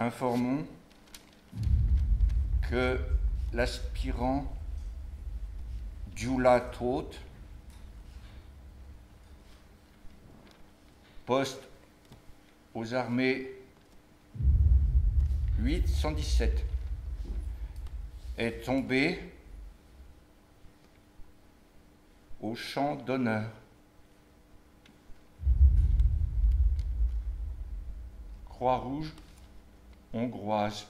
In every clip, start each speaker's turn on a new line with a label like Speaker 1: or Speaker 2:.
Speaker 1: Informons que l'aspirant Djoula Toth, poste aux armées 817, est tombé au champ d'honneur. Croix-Rouge hongroise.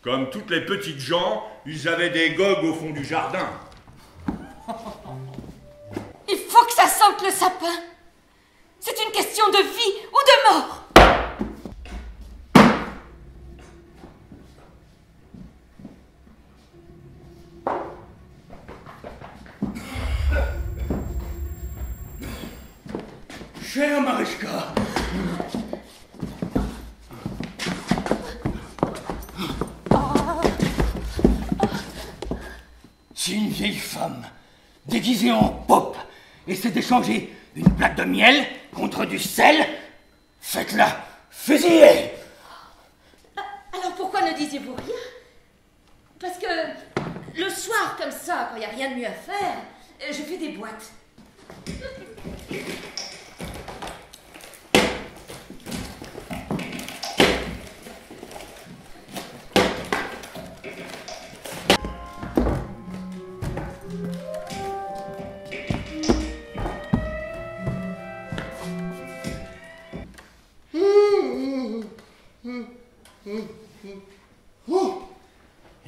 Speaker 2: Comme toutes les petites gens, ils avaient des gogues au fond du jardin.
Speaker 3: Il faut que ça sente le sapin. C'est une question de vie ou de mort.
Speaker 4: Cher Marichka, si une vieille femme déguisée en pope essaie d'échanger une plaque de miel contre du sel, faites-la fusiller.
Speaker 3: Alors pourquoi ne disiez-vous rien? Parce que le soir, comme ça, quand il n'y a rien de mieux à faire, je fais des boîtes.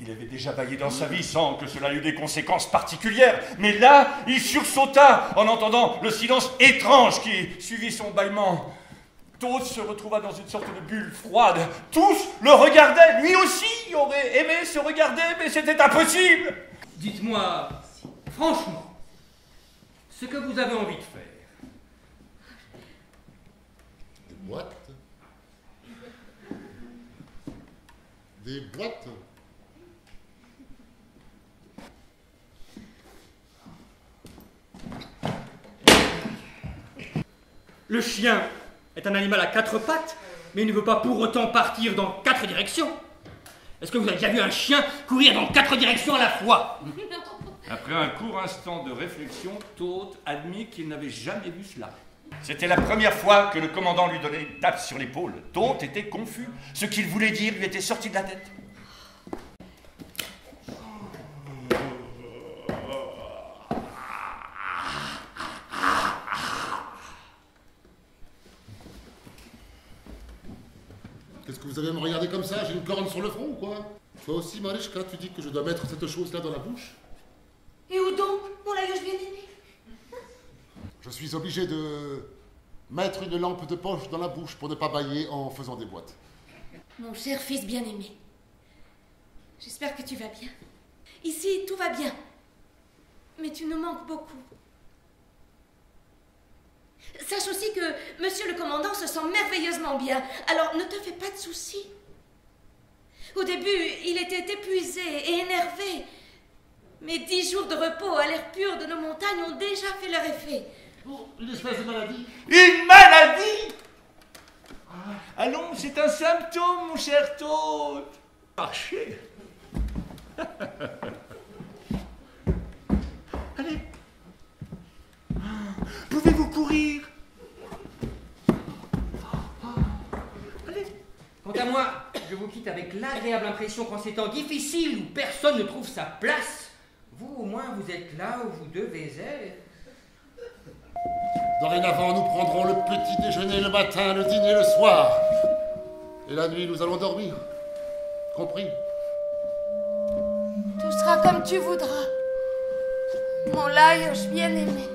Speaker 2: Il avait déjà baillé dans sa vie sans que cela eût des conséquences particulières. Mais là, il sursauta en entendant le silence étrange qui suivit son bâillement. Toth se retrouva dans une sorte de bulle froide. Tous le regardaient. Lui aussi aurait aimé se regarder, mais c'était impossible.
Speaker 4: Dites-moi, franchement, ce que vous avez envie de faire.
Speaker 5: Des boîtes? Des boîtes?
Speaker 4: Le chien est un animal à 4 pattes, mais il ne veut pas pour autant partir dans 4 directions. Est-ce que vous avez déjà vu un chien courir dans 4 directions à la fois?
Speaker 2: Après un court instant de réflexion, Toth admit qu'il n'avait jamais vu cela. C'était la première fois que le commandant lui donnait une tape sur l'épaule. Toth était confus. Ce qu'il voulait dire lui était sorti de la tête.
Speaker 5: Qu'est-ce que vous avez à me regarder comme ça? J'ai une corne sur le front ou quoi? Toi aussi, Marichka, tu dis que je dois mettre cette chose-là dans la bouche?
Speaker 3: Et où donc, mon laïus bien-aimé?
Speaker 5: Je suis obligé de mettre une lampe de poche dans la bouche pour ne pas bâiller en faisant des boîtes.
Speaker 3: Mon cher fils bien-aimé, j'espère que tu vas bien. Ici, tout va bien. Mais tu nous manques beaucoup. Sache aussi que monsieur le commandant se sent merveilleusement bien, alors ne te fais pas de soucis. Au début, il était épuisé et énervé. Mais 10 jours de repos à l'air pur de nos montagnes ont déjà fait leur effet.
Speaker 5: Oh, une espèce de maladie?
Speaker 2: Une maladie? Allons, c'est un symptôme, mon cher Toth. Marchez. Allez. Pouvez-vous courir?
Speaker 4: Allez. Quant à moi, je vous quitte avec l'agréable impression qu'en ces temps difficiles où personne ne trouve sa place, vous au moins vous êtes là où vous devez être.
Speaker 5: Dorénavant, nous prendrons le petit déjeuner le matin, le dîner le soir. Et la nuit, nous allons dormir. Compris?
Speaker 3: Tout sera comme tu voudras, mon laïus bien-aimé.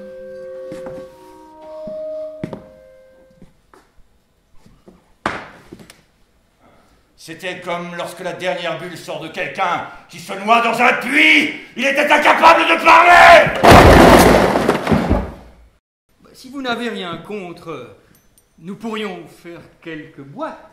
Speaker 2: C'était comme lorsque la dernière bulle sort de quelqu'un qui se noie dans un puits. Il était incapable de parler.
Speaker 4: si vous n'avez rien contre, nous pourrions faire quelques boîtes.